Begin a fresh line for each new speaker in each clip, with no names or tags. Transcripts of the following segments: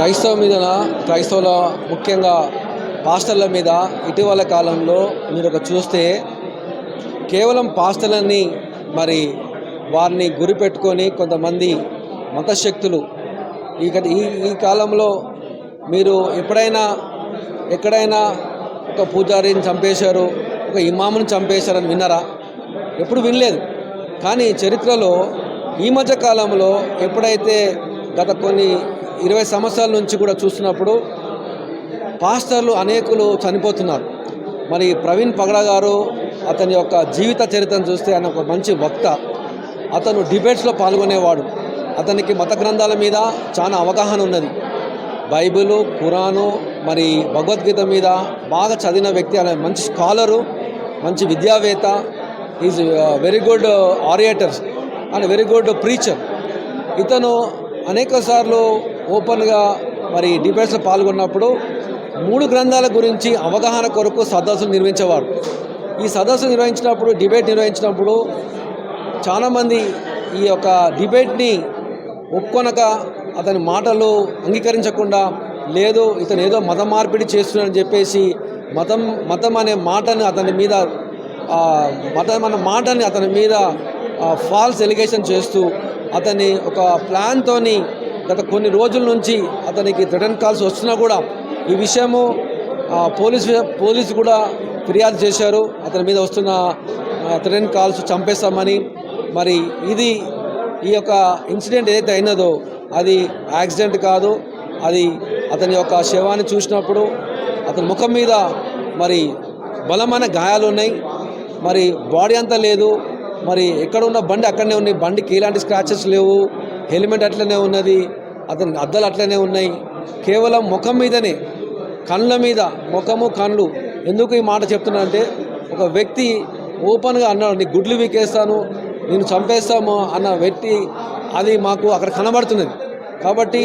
క్రైస్తవుల ముఖ్యంగా పాస్టర్ల మీద ఇటీవల కాలంలో మీరు చూస్తే కేవలం పాస్టర్లని మరి వారిని గురిపెట్టుకొని కొంతమంది మతశక్తులు ఈ ఈ కాలంలో మీరు ఎక్కడైనా ఒక పూజారిని చంపేశారు, ఒక ఇమాముని చంపేశారని విన్నారా? ఎప్పుడు వినలేదు. కానీ చరిత్రలో ఈ మధ్య కాలంలో ఎప్పుడైతే గత కొన్ని 20 సంవత్సరాల నుంచి కూడా చూస్తున్నప్పుడు పాస్టర్లు అనేకులు చనిపోతున్నారు. మరి ప్రవీణ్ పగడ గారు అతని యొక్క జీవిత చరిత్రను చూస్తే ఆయన ఒక మంచి వక్త. అతను డిబేట్స్లో పాల్గొనేవాడు. అతనికి మత గ్రంథాల మీద చాలా అవగాహన ఉన్నది. బైబిలు, ఖురాను, మరి భగవద్గీత మీద బాగా చదివిన వ్యక్తి. ఆయన మంచి స్కాలరు, మంచి విద్యావేత్త. Is very good orators and very good preacher. ఇతను అనేక సార్లు ఓపెన్గా మరి డిబేట్స్లో పాల్గొన్నప్పుడు 3 గ్రంథాల గురించి అవగాహన కొరకు సదస్సులు నిర్వహించేవాడు. ఈ సదస్సు నిర్వహించినప్పుడు, డిబేట్ నిర్వహించినప్పుడు చాలామంది ఈ యొక్క డిబేట్ని ఒప్పుకొనక అతని మాటలు అంగీకరించకుండా, లేదు ఇతను ఏదో మత మార్పిడి చేస్తున్నాడని చెప్పేసి మతం అనే మాటని అతని మీద ఫాల్స్ ఎలిగేషన్ చేస్తూ అతన్ని ఒక ప్లాన్తోని గత కొన్ని రోజుల నుంచి అతనికి రిటర్న్ కాల్స్ వస్తున్నా కూడా ఈ విషయము పోలీసు కూడా ఫిర్యాదు చేశారు. అతని మీద వస్తున్న రిటర్న్ కాల్స్ చంపేస్తామని. మరి ఈ యొక్క ఇన్సిడెంట్ ఏదైతే అయినదో అది యాక్సిడెంట్ కాదు. అది అతని యొక్క శవాన్ని చూసినప్పుడు అతని ముఖం మీద మరి బలమైన గాయాలు ఉన్నాయి. మరి బాడీ అంతా లేదు. మరి ఎక్కడ ఉన్న బండి అక్కడనే ఉన్నాయి. బండికి ఎలాంటి స్క్రాచెస్ లేవు. హెల్మెట్ అట్లనే ఉన్నది. అతని అద్దాలు అట్లనే ఉన్నాయి. కేవలం ముఖం మీదనే, కళ్ళ మీద, ముఖము కళ్ళు. ఎందుకు ఈ మాట చెప్తున్నానంటే, ఒక వ్యక్తి ఓపెన్గా అన్నాడు, నీ గుడ్లు వీకేస్తాను, నేను చంపేస్తాము అన్న వ్యక్తి అది మాకు అక్కడ కనబడుతున్నది. కాబట్టి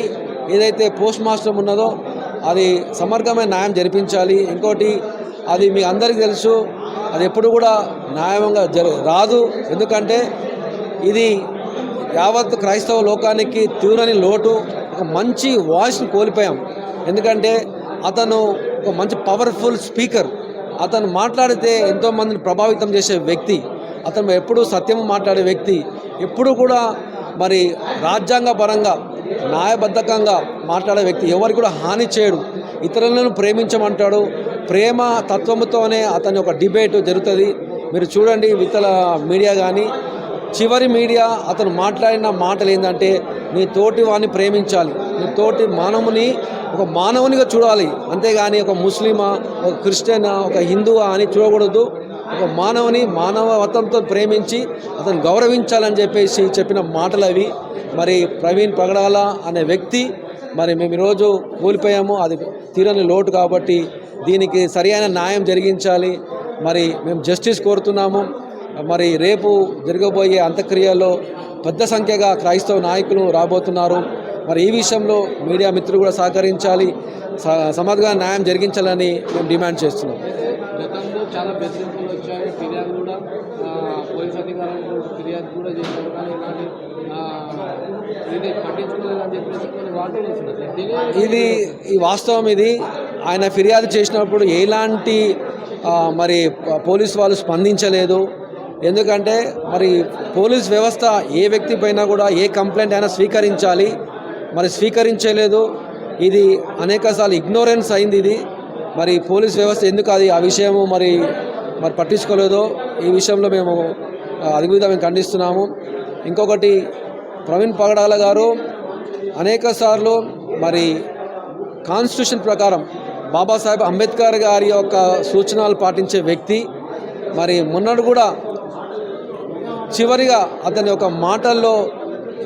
ఏదైతే పోస్ట్ మార్టం ఉన్నదో అది సమగ్రమైన న్యాయం జరిపించాలి. ఇంకోటి, అది మీ అందరికీ తెలుసు, అది ఎప్పుడు కూడా న్యాయంగా రాదు. ఎందుకంటే ఇది యావత్ క్రైస్తవ లోకానికి తీవ్రని లోటు. ఒక మంచి వాయిస్ని కోల్పోయాం. ఎందుకంటే అతను ఒక మంచి పవర్ఫుల్ స్పీకర్. అతను మాట్లాడితే ఎంతోమందిని ప్రభావితం చేసే వ్యక్తి. అతను ఎప్పుడూ సత్యము మాట్లాడే వ్యక్తి. ఎప్పుడు కూడా మరి రాజ్యాంగపరంగా న్యాయబద్ధకంగా మాట్లాడే వ్యక్తి. ఎవరికి కూడా హాని చేయడు. ఇతరులను ప్రేమించమంటాడు. ప్రేమ తత్వముతోనే అతని ఒక డిబేట్ జరుగుతుంది. మీరు చూడండి, ఇతర మీడియా కానీ చివరి మీడియా అతను మాట్లాడిన మాటలు ఏంటంటే, నీ తోటి వాడిని ప్రేమించాలి, నీ తోటి మానవుని ఒక మానవునిగా చూడాలి, అంతేగాని ఒక ముస్లిమా, ఒక క్రిస్టియనా, ఒక హిందువా అని చూడకూడదు. ఒక మానవుని మానవత్వంతో ప్రేమించి అతను గౌరవించాలని చెప్పేసి చెప్పిన మాటలు అవి. మరి ప్రవీణ్ పగడాల అనే వ్యక్తి మరి మేము ఈరోజు కోల్పోయాము. అది తీరని లోటు. కాబట్టి దీనికి సరైన న్యాయం జరిగించాలి. మరి మేము జస్టిస్ కోరుతున్నాము. మరి రేపు జరగబోయే అంత్యక్రియల్లో పెద్ద సంఖ్యగా క్రైస్తవ నాయకులు రాబోతున్నారు. మరి ఈ విషయంలో మీడియా మిత్రులు కూడా సహకరించాలి, సమగ్ర న్యాయం జరిగించాలని మేము డిమాండ్ చేస్తున్నాం.
గతంలో చాలా బెదిరింపులు వచ్చాయి, ఫిర్యాదు కూడా పోలీస్ అధికారులు ఫిర్యాదు కూడా చేశారు, కానీ ఇది పట్టించుకోలేదని చెప్పేసి కొన్ని వార్తలు వస్తున్నాయి.
ఈ వాస్తవం. ఇది ఆయన ఫిర్యాదు చేసినప్పుడు ఎలాంటి మరి పోలీసు వాళ్ళు స్పందించలేదు. ఎందుకంటే మరి పోలీస్ వ్యవస్థ ఏ వ్యక్తి పైన కూడా ఏ కంప్లైంట్ అయినా స్వీకరించాలి. మరి స్వీకరించలేదు. ఇది అనేకసార్లు ఇగ్నోరెన్స్ అయింది. ఇది మరి పోలీస్ వ్యవస్థ ఎందుకు ఆ విషయము మరి పట్టించుకోలేదో ఈ విషయంలో మేము అది మీద మేము ఖండిస్తున్నాము. ఇంకొకటి, ప్రవీణ్ పగడాల గారు అనేక సార్లు మరి కాన్స్టిట్యూషన్ ప్రకారం బాబాసాహెబ్ అంబేద్కర్ గారి యొక్క సూచనలు పాటించే వ్యక్తి. మరి మొన్నటి కూడా చివరిగా అతని యొక్క మాటల్లో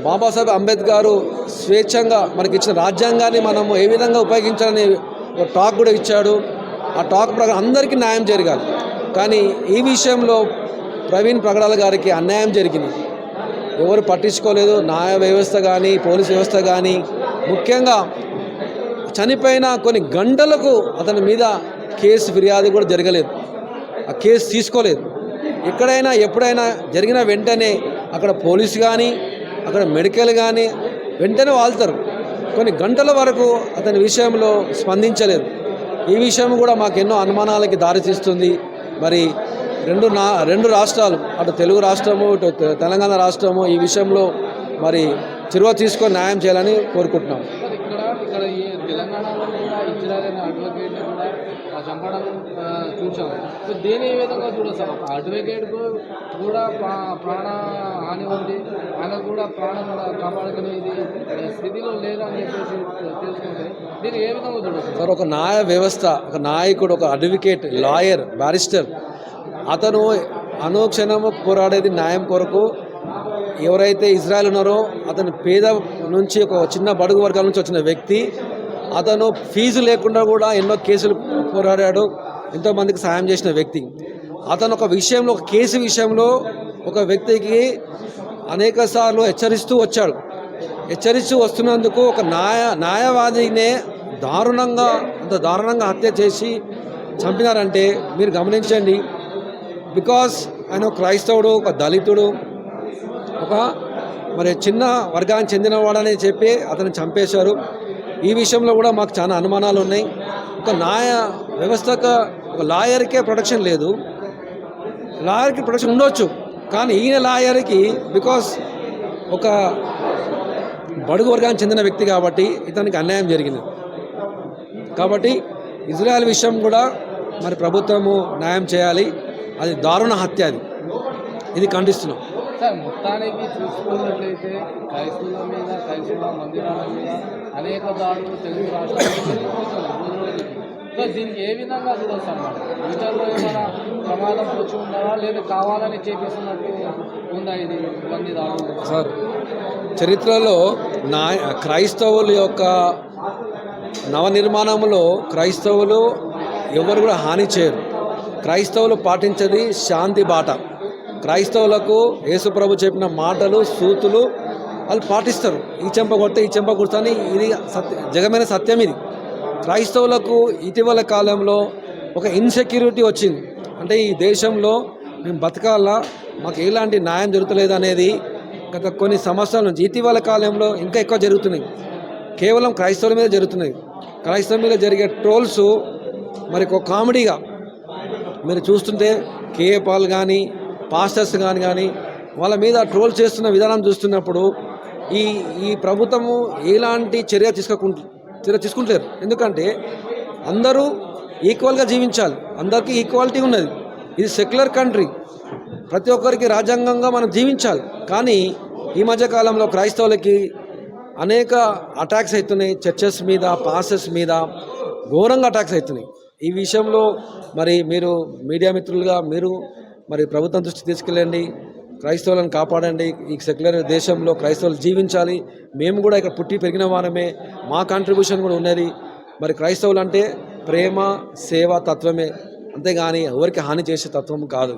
బాబాసాహెబ్ అంబేద్కర్ స్వేచ్ఛంగా మనకి ఇచ్చిన రాజ్యాంగాన్ని మనము ఏ విధంగా ఉపయోగించాలని ఒక టాక్ కూడా ఇచ్చాడు. ఆ టాక్ ప్రకారం అందరికీ న్యాయం జరగాలి. కానీ ఈ విషయంలో ప్రవీణ్ పగడాల గారికి అన్యాయం జరిగింది. ఎవరు పట్టించుకోలేదు. న్యాయ వ్యవస్థ కానీ, పోలీస్ వ్యవస్థ కానీ. ముఖ్యంగా చనిపోయిన కొన్ని గంటలకు అతని మీద కేసు ఫిర్యాదు కూడా జరగలేదు. ఆ కేసు తీసుకోలేదు. ఎక్కడైనా ఎప్పుడైనా జరిగిన వెంటనే అక్కడ పోలీసు కానీ, అక్కడ మెడికల్ కానీ వెంటనే వాళ్తారు. కొన్ని గంటల వరకు అతని విషయంలో స్పందించలేదు. ఈ విషయం కూడా మాకు ఎన్నో అనుమానాలకి దారితీస్తుంది. మరి రెండు రాష్ట్రాలు, అటు తెలుగు రాష్ట్రము ఇటు తెలంగాణ రాష్ట్రము ఈ విషయంలో మరి చొరవ తీసుకొని న్యాయం చేయాలని కోరుకుంటున్నాం.
మరి ఇక్కడ ఈ తెలంగాణలో కూడా ఇజ్రాయల్ అనే అడ్వకేట్ని కూడా చంపడం చూసాం. సో దేని ఏ విధంగా చూడదు సార్, ఒక అడ్వకేట్కు కూడా ప్రాణ హాని ఉంది, ఆయన కూడా ప్రాణం కాపాడుకునేది స్థితిలో లేదని చెప్పేసి తెలుసుకుంటే దీన్ని ఏ విధంగా చూడదు
సార్? ఒక న్యాయ వ్యవస్థ, ఒక నాయకుడు, ఒక అడ్వకేట్, లాయర్, బ్యారిస్టర్, అతను అనుక్షణము పోరాడేది న్యాయం కొరకు. ఎవరైతే ఇజ్రాయెల్ ఉన్నారో అతను పేద నుంచి ఒక చిన్న బడుగు వర్గాల నుంచి వచ్చిన వ్యక్తి. అతను ఫీజు లేకుండా కూడా ఎన్నో కేసులు పోరాడాడు, ఎంతోమందికి సాయం చేసిన వ్యక్తి. అతను ఒక విషయంలో, ఒక కేసు విషయంలో ఒక వ్యక్తికి అనేక సార్లు హెచ్చరిస్తూ వచ్చాడు. హెచ్చరిస్తూ వస్తున్నందుకు ఒక న్యాయవాదినే అంత దారుణంగా హత్య చేసి చంపినారంటే మీరు గమనించండి. బికాస్ ఆయన క్రైస్తవుడు, ఒక దళితుడు, ఒక మరి చిన్న వర్గానికి చెందినవాడని చెప్పి అతను చంపేశారు. ఈ విషయంలో కూడా మాకు చాలా అనుమానాలు ఉన్నాయి. ఒక న్యాయ వ్యవస్థకు, ఒక లాయర్కే ప్రొటెక్షన్ లేదు. లాయర్కి ప్రొటెక్షన్ ఉండొచ్చు, కానీ ఈయన లాయర్కి బికాస్ ఒక బడుగు వర్గానికి చెందిన వ్యక్తి కాబట్టి ఇతనికి అన్యాయం జరిగింది. కాబట్టి ఇజ్రాయెల్ విషయం కూడా మరి ప్రభుత్వము న్యాయం చేయాలి. అది దారుణ హత్య, ఇది ఖండిస్తున్నాం.
సార్, మొత్తానికి చూసుకున్నట్లయితే క్రైస్తవుల మీద, క్రైస్తవ మందిరాల మీద అనేక దాడులు తెలుగు రాష్ట్రాల్లో. సో దీనికి ఏ విధంగా చూడొచ్చు అన్నమాట? ఫ్యూచర్లో ఏమైనా ప్రమాదం వచ్చి ఉన్నారా, లేదా కావాలని చేపిస్తున్నట్టు ఉందా ఇది ఇవన్నీ దాడులు?
సార్, చరిత్రలో క్రైస్తవుల యొక్క నవనిర్మాణంలో క్రైస్తవులు ఎవరు కూడా హాని చేయరు. క్రైస్తవులు పాటించేది శాంతి బాట. క్రైస్తవులకు యేసుప్రభు చెప్పిన మాటలు, సూతులు వాళ్ళు పాటిస్తారు. ఈ చెంప కొడితే ఈ చెంప కుర్తాని, ఇది జగమైన సత్యం. ఇది క్రైస్తవులకు ఇటీవల కాలంలో ఒక ఇన్సెక్యూరిటీ వచ్చింది. అంటే ఈ దేశంలో మేము బతకాలా, మాకు ఎలాంటి న్యాయం జరుగుతలేదు అనేది గత కొన్ని సంవత్సరాల నుంచి ఇటీవల కాలంలో ఇంకా ఎక్కువ జరుగుతున్నాయి. కేవలం క్రైస్తవుల మీద జరుగుతున్నాయి. క్రైస్తవుల మీద జరిగే ట్రోల్స్ మరి ఒక కామెడీగా మీరు చూస్తుంటే కేఏ పాల్ కానీ, పాస్టర్స్ కానీ వాళ్ళ మీద ట్రోల్ చేస్తున్న విధానం చూస్తున్నప్పుడు ఈ ప్రభుత్వము ఎలాంటి చర్య తీసుకుంటలేరు. ఎందుకంటే అందరూ ఈక్వల్గా జీవించాలి, అందరికీ ఈక్వాలిటీ ఉన్నది. ఇది సెక్యులర్ కంట్రీ, ప్రతి ఒక్కరికి రాజ్యాంగంగా మనం జీవించాలి. కానీ ఈ మధ్యకాలంలో క్రైస్తవులకి అనేక అటాక్స్ అవుతున్నాయి. చర్చెస్ మీద, పాస్టర్స్ మీద ఘోరంగా అటాక్స్ అవుతున్నాయి. ఈ విషయంలో మరి మీరు మీడియా మిత్రులుగా మీరు మరి ప్రభుత్వం దృష్టి తీసుకెళ్ళండి, క్రైస్తవులను కాపాడండి. ఈ సెక్యులర్ దేశంలో క్రైస్తవులు జీవించాలి. మేము కూడా ఇక్కడ పుట్టి పెరిగిన వారమే, మా కాంట్రిబ్యూషన్ కూడా ఉన్నది. మరి క్రైస్తవులు అంటే ప్రేమ, సేవ తత్వమే, అంతేగాని ఎవరికి హాని చేసే తత్వం కాదు.